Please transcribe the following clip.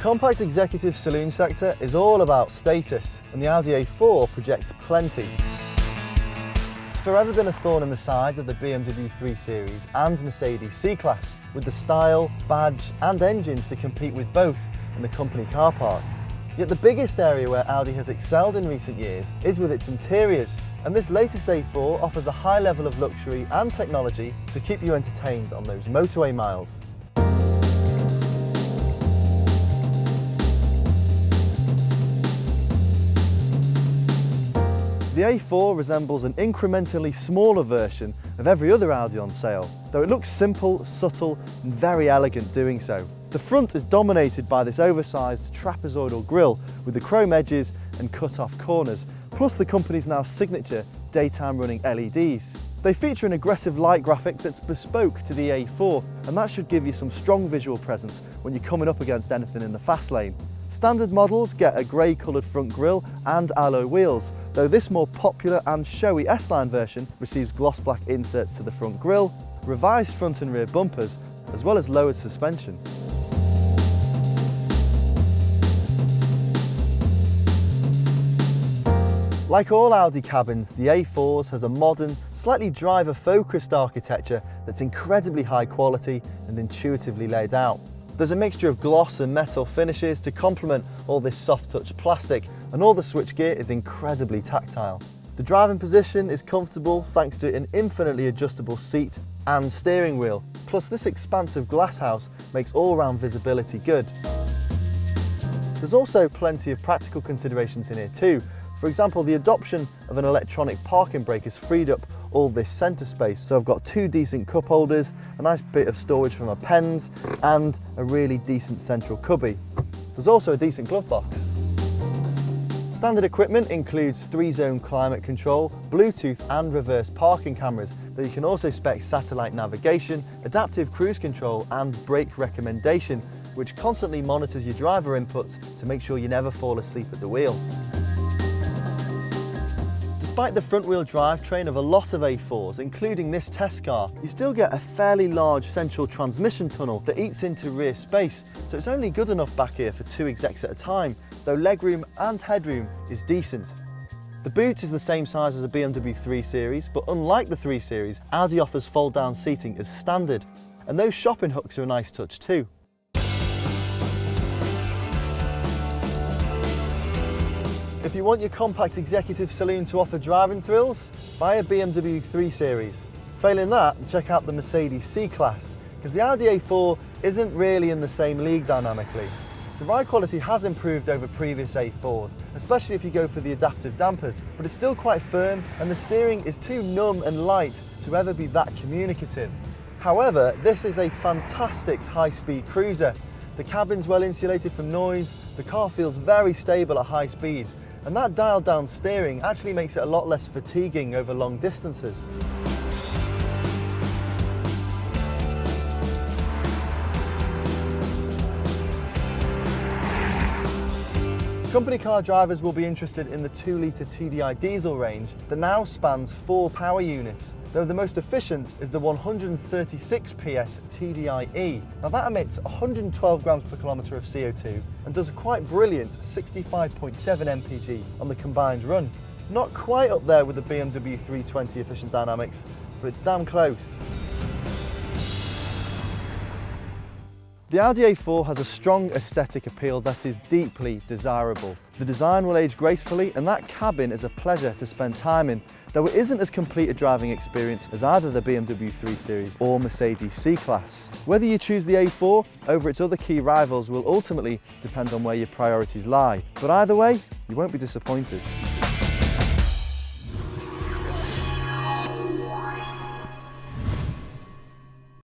compact executive saloon sector is all about status, and the Audi A4 projects plenty. It's forever been a thorn in the side of the BMW 3 Series and Mercedes C-Class, with the style, badge and engines to compete with both in the company car park. Yet the biggest area where Audi has excelled in recent years is with its interiors, and this latest A4 offers a high level of luxury and technology to keep you entertained on those motorway miles. The A4 resembles an incrementally smaller version of every other Audi on sale, though it looks simple, subtle and very elegant doing so. The front is dominated by this oversized trapezoidal grille with the chrome edges and cut-off corners, plus the company's now signature daytime running LEDs. They feature an aggressive light graphic that's bespoke to the A4, and that should give you some strong visual presence when you're coming up against anything in the fast lane. Standard models get a grey coloured front grille and alloy wheels, though this more popular and showy S-Line version receives gloss black inserts to the front grille, revised front and rear bumpers, as well as lowered suspension. Like all Audi cabins, the A4's has a modern, slightly driver-focused architecture that's incredibly high quality and intuitively laid out. There's a mixture of gloss and metal finishes to complement all this soft-touch plastic, and all the switchgear is incredibly tactile. The driving position is comfortable thanks to an infinitely adjustable seat and steering wheel, plus this expansive glasshouse makes all-round visibility good. There's also plenty of practical considerations in here too. For example, the adoption of an electronic parking brake has freed up all this centre space, so I've got two decent cup holders, a nice bit of storage for my pens and a really decent central cubby. There's also a decent glove box. Standard equipment includes 3-zone climate control, Bluetooth and reverse parking cameras, though you can also spec satellite navigation, adaptive cruise control and brake recommendation, which constantly monitors your driver inputs to make sure you never fall asleep at the wheel. Despite the front-wheel drivetrain of a lot of A4s, including this test car, you still get a fairly large central transmission tunnel that eats into rear space, so it's only good enough back here for 2 execs at a time, though legroom and headroom is decent. The boot is the same size as a BMW 3 Series, but unlike the 3 Series, Audi offers fold-down seating as standard, and those shopping hooks are a nice touch too. If you want your compact executive saloon to offer driving thrills, buy a BMW 3 Series. Failing that, check out the Mercedes C-Class, because the Audi A4 isn't really in the same league dynamically. The ride quality has improved over previous A4s, especially if you go for the adaptive dampers, but it's still quite firm and the steering is too numb and light to ever be that communicative. However, this is a fantastic high-speed cruiser. The cabin's well insulated from noise, the car feels very stable at high speed, and that dialed down steering actually makes it a lot less fatiguing over long distances. Company car drivers will be interested in the 2-litre TDI diesel range that now spans 4 power units, though the most efficient is the 136 PS TDI-E. Now that emits 112 grams per kilometre of CO2 and does a quite brilliant 65.7 mpg on the combined run. Not quite up there with the BMW 320 efficient dynamics, but it's damn close. The Audi A4 has a strong aesthetic appeal that is deeply desirable. The design will age gracefully, and that cabin is a pleasure to spend time in, though it isn't as complete a driving experience as either the BMW 3 Series or Mercedes C-Class. Whether you choose the A4 over its other key rivals will ultimately depend on where your priorities lie, but either way, you won't be disappointed.